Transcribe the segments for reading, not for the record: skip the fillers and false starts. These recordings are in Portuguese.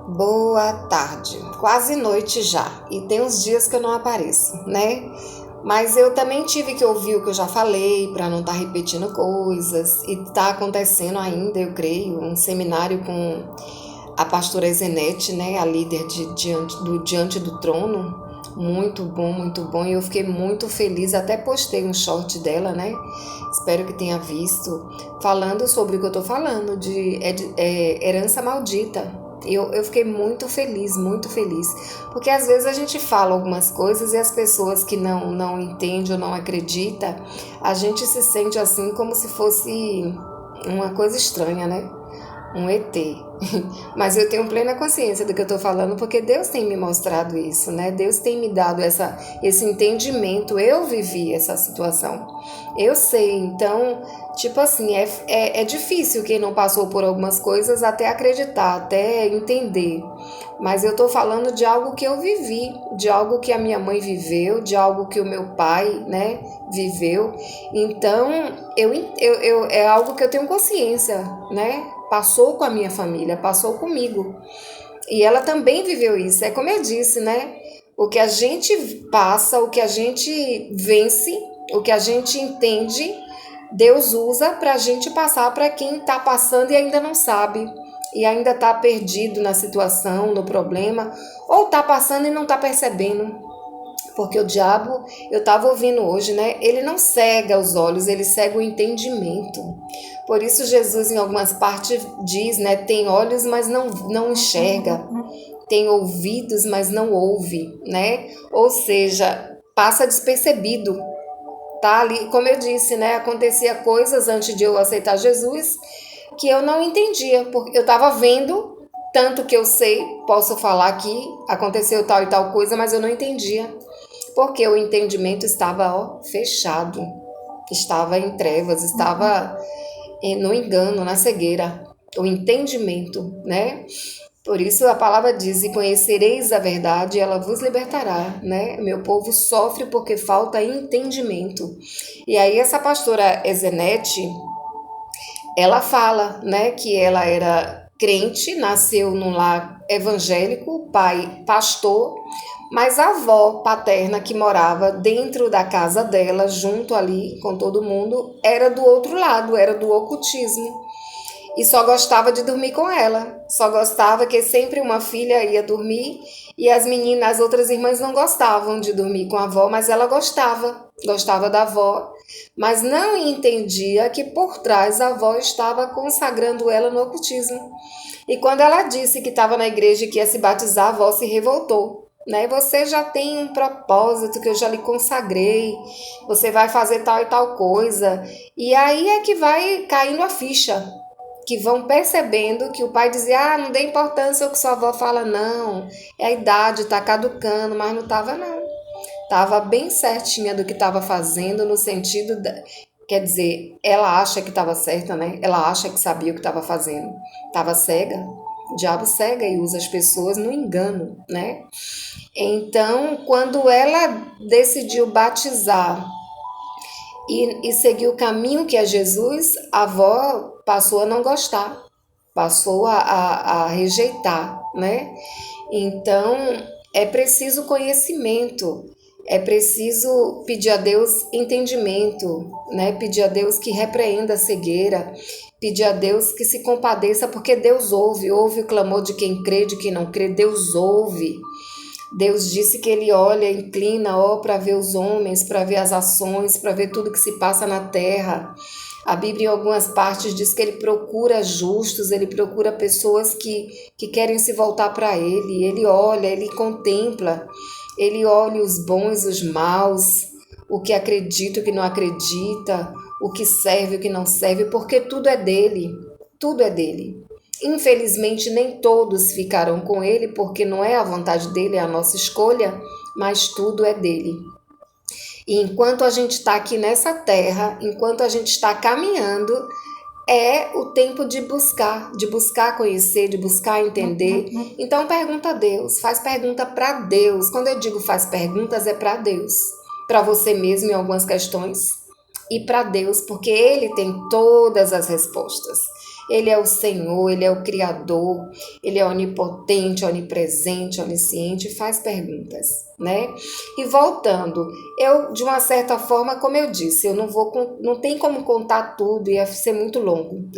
Boa tarde, quase noite já, e tem uns dias que eu não apareço, né? Mas eu também tive que ouvir o que eu já falei para não estar repetindo coisas, e tá acontecendo ainda, eu creio, um seminário com a pastora Ezenete, né, a líder Diante do Trono. Muito bom, e eu fiquei muito feliz, até postei um short dela, né? Espero que tenha visto, falando sobre o que eu tô falando, herança maldita. Eu fiquei muito feliz, porque às vezes a gente fala algumas coisas e as pessoas que não entendem ou não acreditam, a gente se sente assim como se fosse uma coisa estranha, né? Um ET. Mas eu tenho plena consciência do que eu estou falando, porque Deus tem me mostrado isso, né? Deus tem me dado esse entendimento. Eu vivi essa situação. Eu sei, então, tipo assim, é difícil quem não passou por algumas coisas até acreditar, até entender. Mas eu estou falando de algo que eu vivi, de algo que a minha mãe viveu, de algo que o meu pai, né, viveu. Então, é algo que eu tenho consciência, né? Passou com a minha família, passou comigo. E ela também viveu isso. É como eu disse, né? O que a gente passa, o que a gente vence, o que a gente entende, Deus usa para a gente passar para quem está passando e ainda não sabe. E ainda está perdido na situação, no problema, ou está passando e não está percebendo. Porque o diabo, eu estava ouvindo hoje, né? Ele não cega os olhos, ele cega o entendimento. Por isso Jesus em algumas partes diz, né? Tem olhos, mas não enxerga. Tem ouvidos, mas não ouve, né? Ou seja, passa despercebido. Tá ali, como eu disse, né? Acontecia coisas antes de eu aceitar Jesus que eu não entendia, porque eu estava vendo, tanto que eu sei, posso falar que aconteceu tal e tal coisa, mas eu não entendia, porque o entendimento estava fechado, estava em trevas, estava no engano, na cegueira, o entendimento, né? Por isso a palavra diz: e conhecereis a verdade, e ela vos libertará, né? Meu povo sofre porque falta entendimento. E aí essa pastora Ezenete, ela fala, né, que ela era crente, nasceu num lar evangélico, pai pastor, mas a avó paterna que morava dentro da casa dela, junto ali com todo mundo, era do outro lado, era do ocultismo. E só gostava de dormir com ela. Só gostava que sempre uma filha ia dormir e as meninas, as outras irmãs não gostavam de dormir com a avó, mas ela gostava da avó, mas não entendia que por trás a avó estava consagrando ela no ocultismo. E quando ela disse que estava na igreja e que ia se batizar, a avó se revoltou. Né? Você já tem um propósito que eu já lhe consagrei, você vai fazer tal e tal coisa. E aí é que vai caindo a ficha, que vão percebendo que o pai dizia: ah, não dê importância ao que sua avó fala, não, é a idade, tá caducando, mas não tava, não. Tava bem certinha do que estava fazendo, no sentido quer dizer, ela acha que estava certa, né? Ela acha que sabia o que estava fazendo. Tava cega. O diabo cega e usa as pessoas no engano, né? Então, quando ela decidiu batizar e seguir o caminho que é Jesus, a avó passou a não gostar, passou a rejeitar, né? Então, é preciso conhecimento, é preciso pedir a Deus entendimento, né? Pedir a Deus que repreenda a cegueira, pedir a Deus que se compadeça, porque Deus ouve o clamor de quem crê, de quem não crê, Deus ouve. Deus disse que ele olha, inclina, ó, para ver os homens, para ver as ações, para ver tudo que se passa na terra. A Bíblia, em algumas partes, diz que ele procura justos, ele procura pessoas que querem se voltar para ele. Ele olha, ele contempla, ele olha os bons, os maus, o que acredita, o que não acredita, o que serve, o que não serve, porque tudo é dele. Tudo é dele. Infelizmente, nem todos ficarão com ele, porque não é a vontade dele, é a nossa escolha, mas tudo é dele. E enquanto a gente está aqui nessa terra, enquanto a gente está caminhando, é o tempo de buscar conhecer, de buscar entender. Então pergunta a Deus, faz pergunta para Deus. Quando eu digo faz perguntas, é para Deus, para você mesmo em algumas questões, e para Deus, porque Ele tem todas as respostas. Ele é o Senhor, Ele é o Criador, Ele é onipotente, onipresente, onisciente, faz perguntas, né? E voltando, eu, de uma certa forma, como eu disse, eu não tem como contar tudo, ia ser muito longo,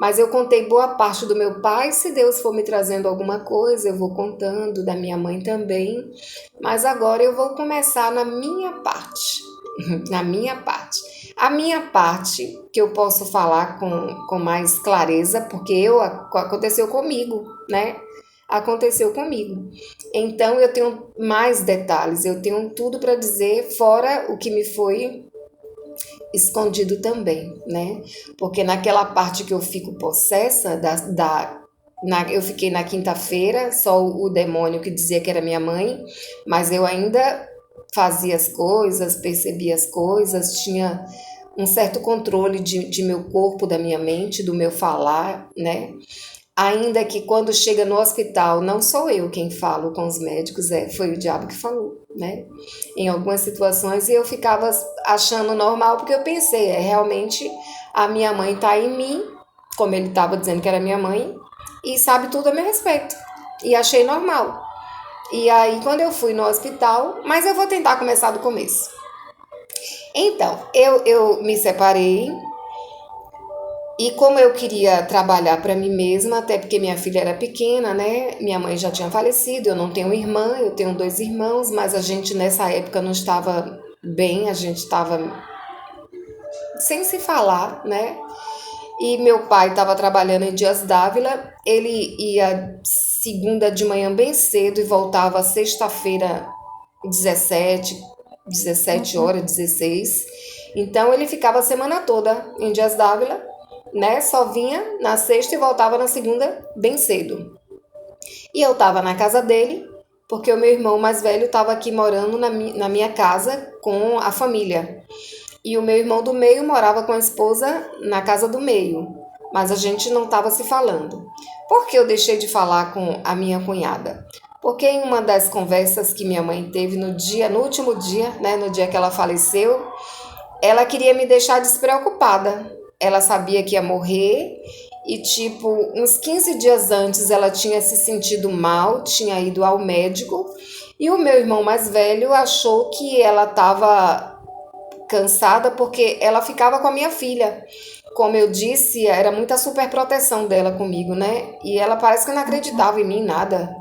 Mas eu contei boa parte do meu pai, se Deus for me trazendo alguma coisa, eu vou contando, da minha mãe também. Mas agora eu vou começar na minha parte. Na minha parte. A minha parte, que eu posso falar com mais clareza, porque aconteceu comigo, né? Aconteceu comigo. Então eu tenho mais detalhes, eu tenho tudo para dizer, fora o que me foi escondido também, né? Porque naquela parte que eu fico possessa, eu fiquei na quinta-feira, só o demônio que dizia que era minha mãe, mas eu ainda fazia as coisas, percebia as coisas, tinha um certo controle de meu corpo, da minha mente, do meu falar, né? Ainda que quando chega no hospital, não sou eu quem falo com os médicos, foi o diabo que falou, né? Em algumas situações, e eu ficava achando normal, porque eu pensei, realmente a minha mãe tá em mim, como ele estava dizendo que era minha mãe, e sabe tudo a meu respeito. E achei normal. E aí, quando eu fui no hospital, mas eu vou tentar começar do começo. Então, eu me separei, e como eu queria trabalhar para mim mesma, até porque minha filha era pequena, né? Minha mãe já tinha falecido, eu não tenho irmã, eu tenho 2 irmãos, mas a gente nessa época não estava bem, a gente estava sem se falar, né? E meu pai estava trabalhando em Dias Dávila, ele ia segunda de manhã bem cedo e voltava sexta-feira 17 horas, 16. Então ele ficava a semana toda em Dias Dávila, né? Só vinha na sexta e voltava na segunda bem cedo. E eu estava na casa dele, porque o meu irmão mais velho estava aqui morando na minha casa com a família. E o meu irmão do meio morava com a esposa na casa do meio, mas a gente não estava se falando. Por que eu deixei de falar com a minha cunhada? Porque em uma das conversas que minha mãe teve no último dia, né, no dia que ela faleceu, ela queria me deixar despreocupada. Ela sabia que ia morrer e, tipo, uns 15 dias antes ela tinha se sentido mal, tinha ido ao médico, e o meu irmão mais velho achou que ela estava cansada porque ela ficava com a minha filha. Como eu disse, era muita superproteção dela comigo, né? E ela parece que não acreditava em mim, nada.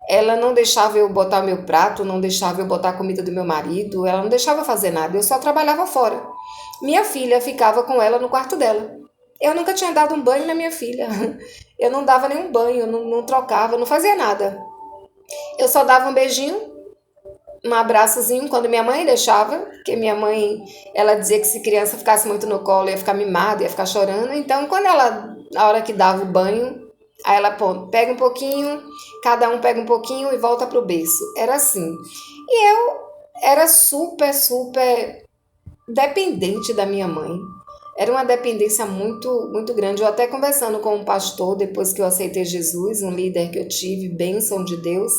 Ela não deixava eu botar meu prato, não deixava eu botar a comida do meu marido, ela não deixava fazer nada, eu só trabalhava fora. Minha filha ficava com ela no quarto dela. Eu nunca tinha dado um banho na minha filha. Eu não dava nenhum banho, não trocava, não fazia nada. Eu só dava um beijinho, um abraçozinho quando minha mãe deixava, porque minha mãe, ela dizia que se criança ficasse muito no colo ia ficar mimada, ia ficar chorando. Então, quando ela, na hora que dava o banho, aí ela pega um pouquinho, cada um pega um pouquinho e volta pro berço. Era assim. E eu era super, super dependente da minha mãe. Era uma dependência muito, muito grande. Eu até conversando com um pastor, depois que eu aceitei Jesus, um líder que eu tive, bênção de Deus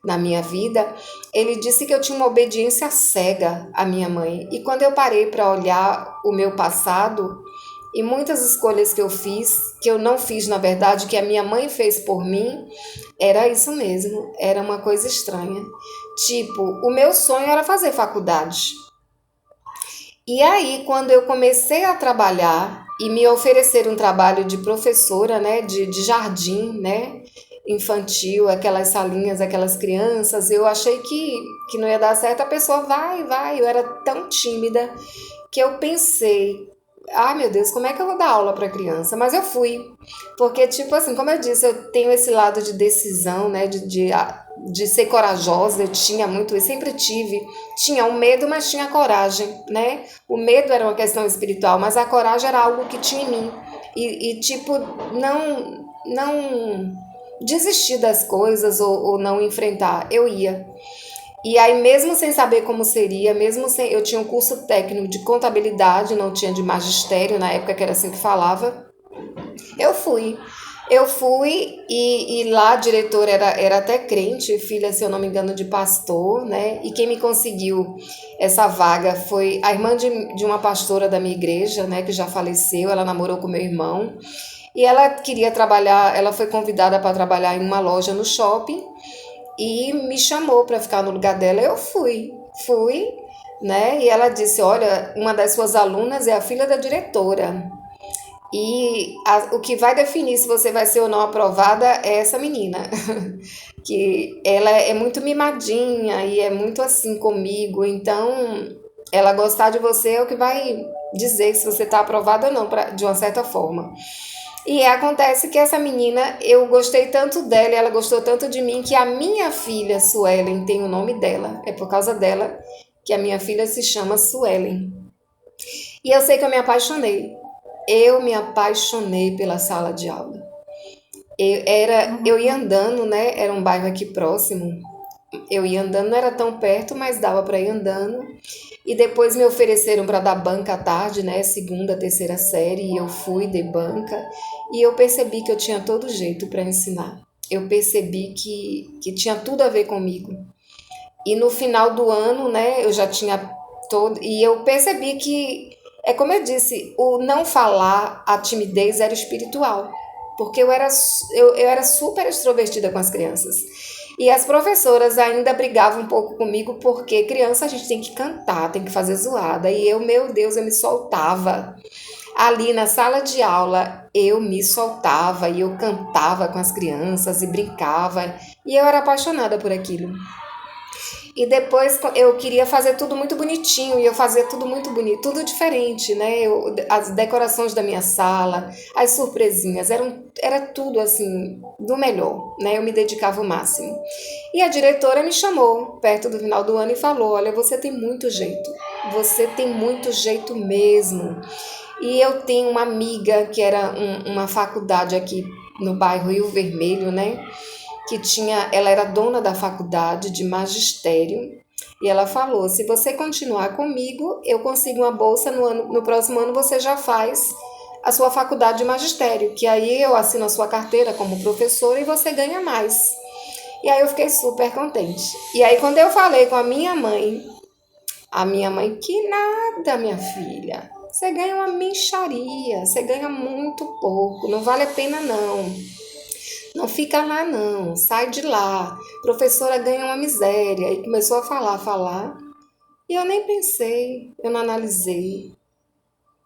na minha vida, ele disse que eu tinha uma obediência cega à minha mãe. E quando eu parei para olhar o meu passado e muitas escolhas que eu fiz, que eu não fiz na verdade, que a minha mãe fez por mim, era isso mesmo, era uma coisa estranha. Tipo, o meu sonho era fazer faculdade. E aí, quando eu comecei a trabalhar e me ofereceram um trabalho de professora, né, de jardim, né, infantil, aquelas salinhas, aquelas crianças, eu achei que não ia dar certo, a pessoa vai. Eu era tão tímida que eu pensei, ai meu Deus, como é que eu vou dar aula para criança? Mas eu fui, porque tipo assim, como eu disse, eu tenho esse lado de decisão, né, de ser corajosa, eu tinha muito, eu sempre tive, tinha um medo, mas tinha coragem, né? O medo era uma questão espiritual, mas a coragem era algo que tinha em mim. E tipo, não desistir das coisas ou não enfrentar, eu ia. E aí, mesmo sem saber como seria, mesmo sem. Eu tinha um curso técnico de contabilidade, não tinha de magistério, na época que era assim que falava. Eu fui. Eu fui e lá a diretora era até crente, filha, se eu não me engano, de pastor, né? E quem me conseguiu essa vaga foi a irmã de uma pastora da minha igreja, né? Que já faleceu, ela namorou com meu irmão. E ela queria trabalhar, ela foi convidada para trabalhar em uma loja no shopping e me chamou para ficar no lugar dela. Eu fui, né? E ela disse: Olha, uma das suas alunas é a filha da diretora. E o que vai definir se você vai ser ou não aprovada é essa menina. Que ela é muito mimadinha e é muito assim comigo. Então, ela gostar de você é o que vai dizer se você está aprovada ou não, de uma certa forma. E acontece que essa menina, eu gostei tanto dela e ela gostou tanto de mim que a minha filha, Suelen, tem o nome dela. É por causa dela que a minha filha se chama Suelen. E eu sei que eu me apaixonei. Eu me apaixonei pela sala de aula. Eu ia andando, né? Era um bairro aqui próximo. Eu ia andando, não era tão perto, mas dava para ir andando. E depois me ofereceram para dar banca à tarde, né? Segunda, terceira série, e eu fui, dei banca. E eu percebi que eu tinha todo jeito para ensinar. Eu percebi que tinha tudo a ver comigo. E no final do ano, né, eu já tinha todo. E eu percebi que, é como eu disse, o não falar, a timidez era espiritual. Porque eu era super extrovertida com as crianças. E as professoras ainda brigavam um pouco comigo, porque criança a gente tem que cantar, tem que fazer zoada. E eu, meu Deus, eu me soltava. Ali na sala de aula, eu me soltava e eu cantava com as crianças e brincava. E eu era apaixonada por aquilo. E depois eu queria fazer tudo muito bonitinho e eu fazia tudo muito bonito, tudo diferente, né? As decorações da minha sala, as surpresinhas, era tudo assim, do melhor, né? Eu me dedicava o máximo. E a diretora me chamou perto do final do ano e falou: Olha, você tem muito jeito, você tem muito jeito mesmo. E eu tenho uma amiga que era uma faculdade aqui no bairro Rio Vermelho, né? Que tinha, ela era dona da faculdade de magistério e ela falou: se você continuar comigo, eu consigo uma bolsa no próximo ano você já faz a sua faculdade de magistério, que aí eu assino a sua carteira como professora e você ganha mais. E aí eu fiquei super contente. E aí quando eu falei com a minha mãe, que nada, minha filha. Você ganha uma mixaria, você ganha muito pouco, não vale a pena não. Não fica lá não, sai de lá. Professora ganha uma miséria. E começou a falar. E eu nem pensei, eu não analisei.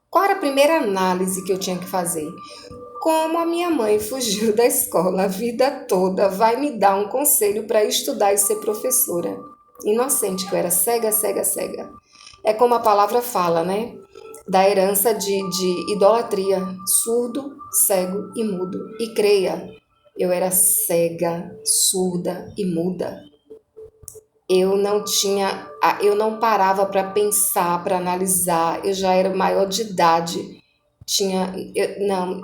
Qual era a primeira análise que eu tinha que fazer? Como a minha mãe fugiu da escola a vida toda, vai me dar um conselho para estudar e ser professora. Inocente que eu era, cega, cega, cega. É como a palavra fala, né? Da herança de idolatria, surdo, cego e mudo. E creia, eu era cega, surda e muda. Eu não parava para pensar, para analisar. Eu já era maior de idade.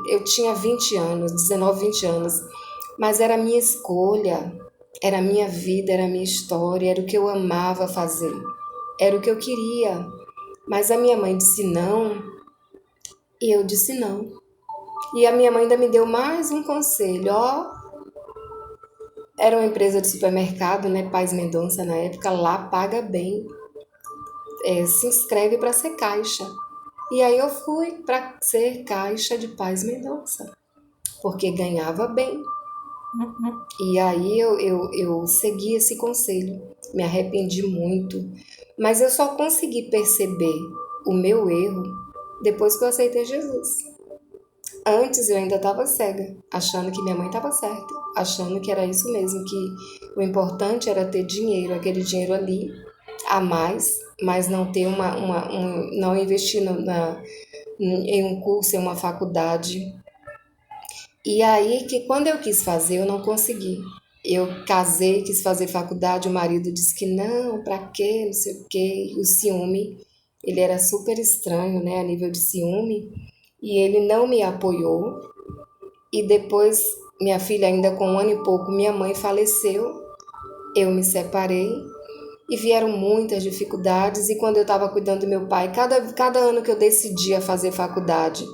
Eu tinha 20 anos, 19, 20 anos, mas era a minha escolha, era a minha vida, era a minha história, era o que eu amava fazer, era o que eu queria. Mas a minha mãe disse não, e eu disse não. E a minha mãe ainda me deu mais um conselho, ó, era uma empresa de supermercado, né, Paz Mendonça na época, lá paga bem, se inscreve para ser caixa. E aí eu fui para ser caixa de Paz Mendonça, porque ganhava bem. E aí eu segui esse conselho, me arrependi muito, mas eu só consegui perceber o meu erro depois que eu aceitei Jesus. Antes eu ainda estava cega, achando que minha mãe estava certa, achando que era isso mesmo, que o importante era ter dinheiro, aquele dinheiro ali a mais, mas não ter não investir em um curso, em uma faculdade. E aí que quando eu quis fazer, eu não consegui. Eu casei, quis fazer faculdade, o marido disse que não, pra quê, não sei o quê. E o ciúme, ele era super estranho, né, a nível de ciúme, e ele não me apoiou. E depois, minha filha, ainda com um ano e pouco, minha mãe faleceu, eu me separei e vieram muitas dificuldades. E quando eu estava cuidando do meu pai, cada ano que eu decidia fazer faculdade,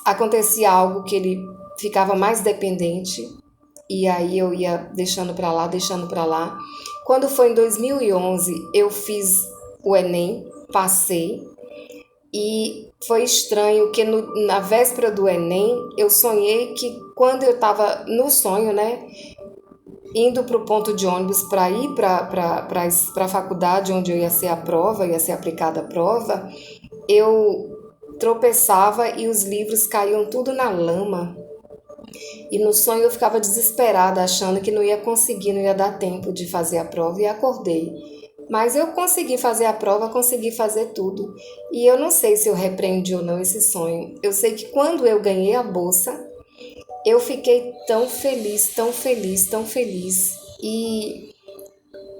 acontecia algo que ele ficava mais dependente, e aí eu ia deixando para lá, deixando para lá. Quando foi em 2011, eu fiz o Enem, passei, e foi estranho que na véspera do Enem, eu sonhei que quando eu estava no sonho, né, indo para o ponto de ônibus para ir para a faculdade onde eu ia ser a prova, ia ser aplicada a prova, eu tropeçava e os livros caíam tudo na lama. E no sonho eu ficava desesperada, achando que não ia conseguir, não ia dar tempo de fazer a prova, e acordei. Mas eu consegui fazer a prova, consegui fazer tudo. E eu não sei se eu repreendi ou não esse sonho. Eu sei que quando eu ganhei a bolsa, eu fiquei tão feliz, tão feliz, tão feliz. E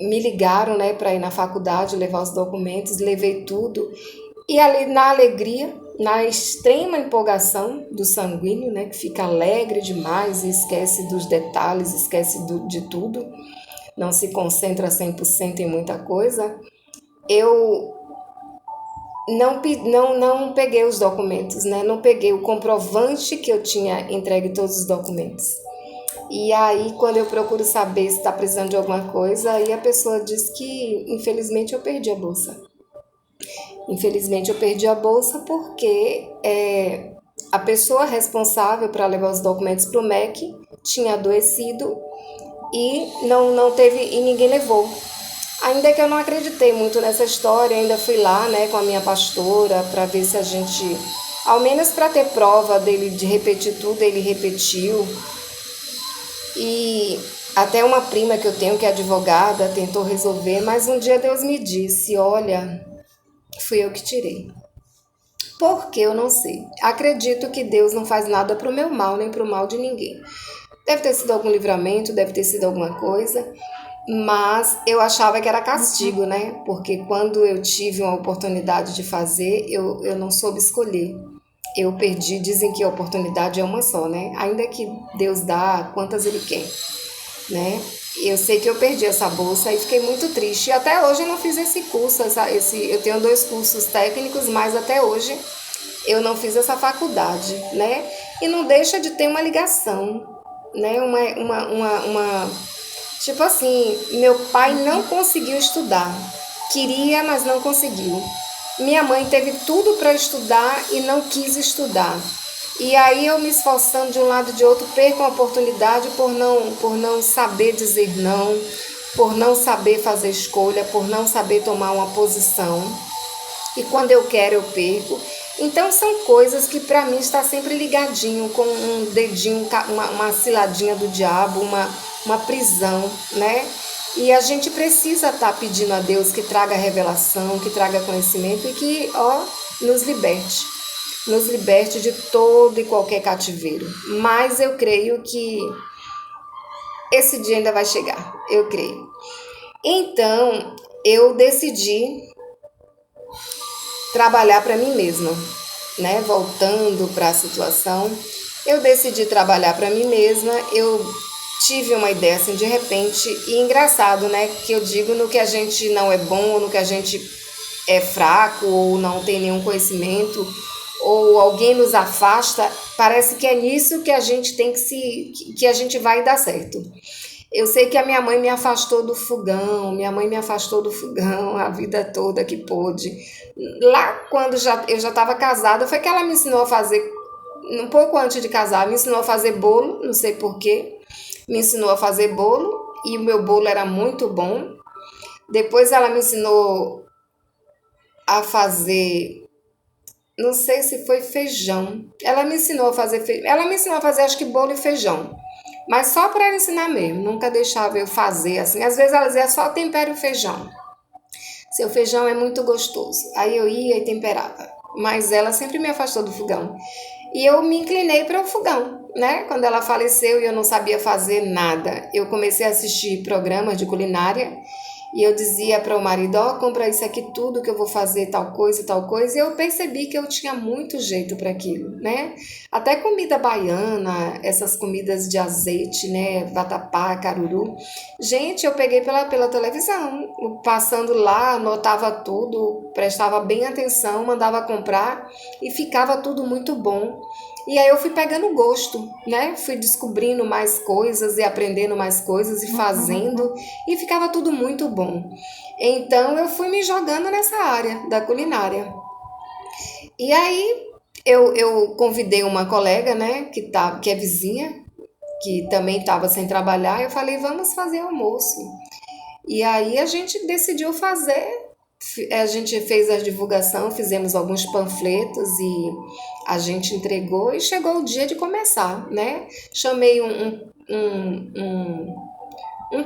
me ligaram, né, para ir na faculdade, levar os documentos, levei tudo. E ali na alegria, na extrema empolgação do sanguíneo, né, que fica alegre demais e esquece dos detalhes, esquece de tudo, não se concentra 100% em muita coisa, eu não peguei os documentos, né, não peguei o comprovante que eu tinha entregue todos os documentos. E aí, quando eu procuro saber se está precisando de alguma coisa, aí a pessoa diz que, infelizmente, eu perdi a bolsa. Infelizmente, eu perdi a bolsa porque a pessoa responsável para levar os documentos para o MEC tinha adoecido e não teve, e ninguém levou. Ainda que eu não acreditei muito nessa história, ainda fui lá, né, com a minha pastora para ver se a gente, ao menos para ter prova dele de repetir tudo, ele repetiu. E até uma prima que eu tenho, que é advogada, tentou resolver, mas um dia Deus me disse: olha, fui eu que tirei. Por que eu não sei? Acredito que Deus não faz nada para o meu mal, nem para o mal de ninguém. Deve ter sido algum livramento, deve ter sido alguma coisa, mas eu achava que era castigo, né? Porque quando eu tive uma oportunidade de fazer, eu não soube escolher. Eu perdi, dizem que a oportunidade é uma só, né? Ainda que Deus dá quantas Ele quer, né? Eu sei que eu perdi essa bolsa e fiquei muito triste. E até hoje eu não fiz esse curso, eu tenho 2 cursos técnicos, mas até hoje eu não fiz essa faculdade, né? E não deixa de ter uma ligação, né? Tipo assim, meu pai não conseguiu estudar. Queria, mas não conseguiu. Minha mãe teve tudo para estudar e não quis estudar. E aí eu me esforçando de um lado e de outro, perco a oportunidade por não saber dizer não, por não saber fazer escolha, por não saber tomar uma posição. E quando eu quero, eu perco. Então são coisas que para mim está sempre ligadinho com um dedinho, uma ciladinha do diabo, uma prisão, né? E a gente precisa estar pedindo a Deus que traga revelação, que traga conhecimento e que, nos liberte de todo e qualquer cativeiro. Mas eu creio que esse dia ainda vai chegar, eu creio. Então, eu decidi trabalhar para mim mesma, né? Voltando para a situação, eu decidi trabalhar para mim mesma. Eu tive uma ideia assim de repente, e engraçado, né? Que eu digo no que a gente não é bom, ou no que a gente é fraco, ou não tem nenhum conhecimento, ou alguém nos afasta, parece que é nisso que a gente tem que a gente vai dar certo. Eu sei que a minha mãe me afastou do fogão, minha mãe me afastou do fogão a vida toda que pôde. Lá quando eu já estava casada, foi que ela me ensinou a fazer, um pouco antes de casar, me ensinou a fazer bolo, não sei porquê, me ensinou a fazer bolo e o meu bolo era muito bom. Depois ela me ensinou a fazer, não sei se foi feijão. Ela me ensinou a fazer acho que bolo e feijão. Mas só para ela ensinar mesmo, nunca deixava eu fazer assim. Às vezes ela dizia só tempera o feijão. Seu feijão é muito gostoso. Aí eu ia e temperava. Mas ela sempre me afastou do fogão. E eu me inclinei para o fogão, né? Quando ela faleceu e eu não sabia fazer nada, eu comecei a assistir programas de culinária. E eu dizia para o marido, compra isso aqui tudo que eu vou fazer tal coisa, tal coisa. E eu percebi que eu tinha muito jeito para aquilo, né? Até comida baiana, essas comidas de azeite, né? Vatapá, caruru. Gente, eu peguei pela televisão, passando lá, anotava tudo, prestava bem atenção, mandava comprar e ficava tudo muito bom. E aí eu fui pegando gosto, né? Fui descobrindo mais coisas e aprendendo mais coisas e fazendo, e ficava tudo muito bom. Então eu fui me jogando nessa área da culinária. E aí eu convidei uma colega, né, que é vizinha, que também estava sem trabalhar. Eu falei, vamos fazer almoço. E aí a gente decidiu fazer, a gente fez a divulgação, fizemos alguns panfletos e a gente entregou e chegou o dia de começar, né? Chamei um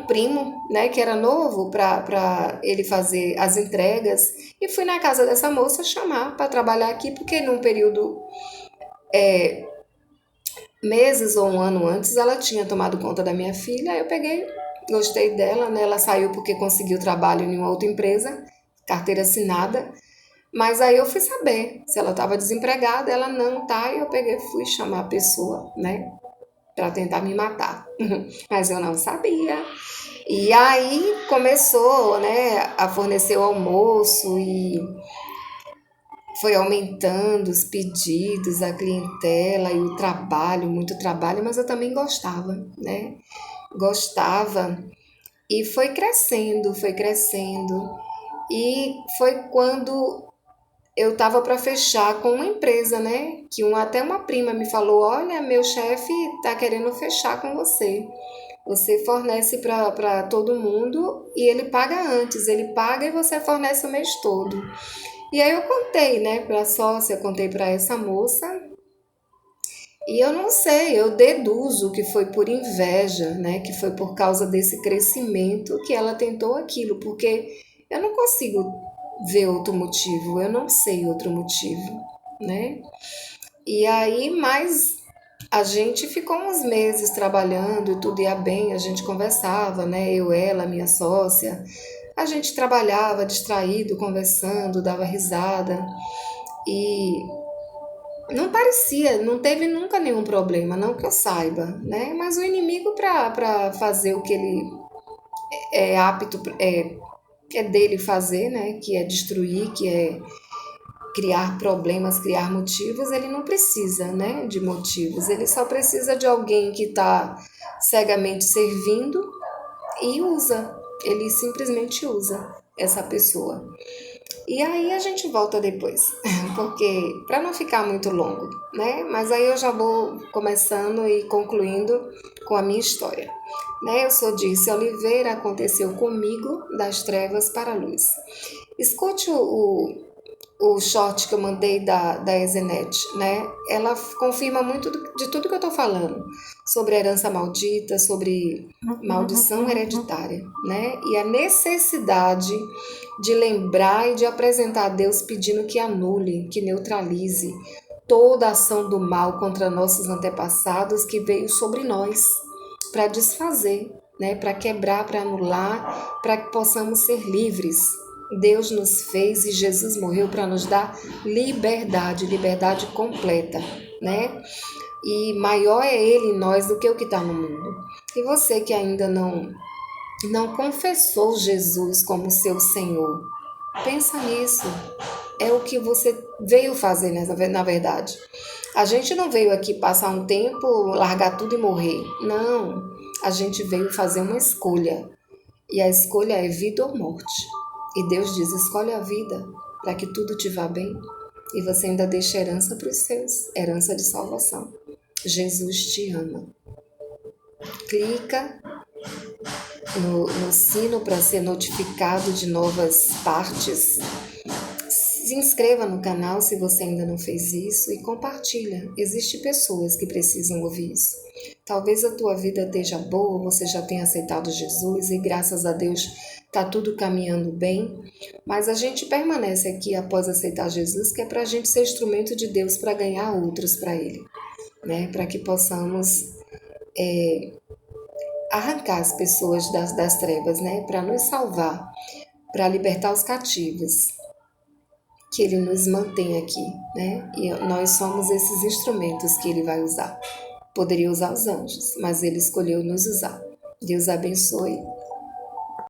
primo, né, que era novo, para ele fazer as entregas, e fui na casa dessa moça chamar para trabalhar aqui, porque num período, meses ou um ano antes, ela tinha tomado conta da minha filha. Aí eu peguei, gostei dela, né? Ela saiu porque conseguiu trabalho em uma outra empresa, carteira assinada. Mas aí eu fui saber se ela estava desempregada. Ela não tá, e eu peguei, fui chamar a pessoa, né, para tentar me matar. Mas eu não sabia. E aí começou, né, a fornecer o almoço e foi aumentando os pedidos, a clientela e o trabalho, muito trabalho, mas eu também gostava, né? Gostava, e foi crescendo, foi crescendo. E foi quando eu estava para fechar com uma empresa, né? Que até uma prima me falou: Olha, meu chefe está querendo fechar com você. Você fornece para todo mundo e ele paga antes, ele paga e você fornece o mês todo. E aí eu contei, né, para a sócia, contei para essa moça, e eu não sei, eu deduzo que foi por inveja, né, que foi por causa desse crescimento que ela tentou aquilo, porque eu não consigo ver outro motivo, eu não sei outro motivo, né? E aí, mas a gente ficou uns meses trabalhando e tudo ia bem, a gente conversava, né? Eu, ela, minha sócia, a gente trabalhava distraído, conversando, dava risada e não parecia, não teve nunca nenhum problema, não que eu saiba, né? Mas o inimigo para fazer o que ele é apto, é dele fazer, né? Que é destruir, que é criar problemas, criar motivos, ele não precisa, né, de motivos. Ele só precisa de alguém que está cegamente servindo e usa. Ele simplesmente usa essa pessoa. E aí a gente volta depois, porque para não ficar muito longo, né? Mas aí eu já vou começando e concluindo com a minha história. Né? Eu sou Dirce Oliveira, aconteceu comigo das trevas para a luz. Escute o short que eu mandei da Ezenet, né? Ela confirma muito de tudo que eu tô falando, sobre herança maldita, sobre maldição hereditária, né? E a necessidade de lembrar e de apresentar a Deus pedindo que anule, que neutralize toda a ação do mal contra nossos antepassados que veio sobre nós para desfazer, né? Para quebrar, para anular, para que possamos ser livres. Deus nos fez e Jesus morreu para nos dar liberdade, liberdade completa, né? E maior é Ele em nós do que o que está no mundo. E você que ainda não confessou Jesus como seu Senhor, pensa nisso. É o que você veio fazer, na verdade. A gente não veio aqui passar um tempo, largar tudo e morrer. Não. A gente veio fazer uma escolha. E a escolha é vida ou morte. E Deus diz: escolhe a vida para que tudo te vá bem. E você ainda deixa herança para os seus, herança de salvação. Jesus te ama. Clica no sino para ser notificado de novas partes. Se inscreva no canal se você ainda não fez isso e compartilha. Existem pessoas que precisam ouvir isso. Talvez a tua vida esteja boa, você já tenha aceitado Jesus e graças a Deus está tudo caminhando bem, mas a gente permanece aqui após aceitar Jesus, que é para a gente ser instrumento de Deus para ganhar outros para Ele, né? Para que possamos arrancar as pessoas das trevas, né? Para nos salvar, para libertar os cativos, que Ele nos mantém aqui, né? E nós somos esses instrumentos que Ele vai usar. Poderia usar os anjos, mas Ele escolheu nos usar. Deus abençoe.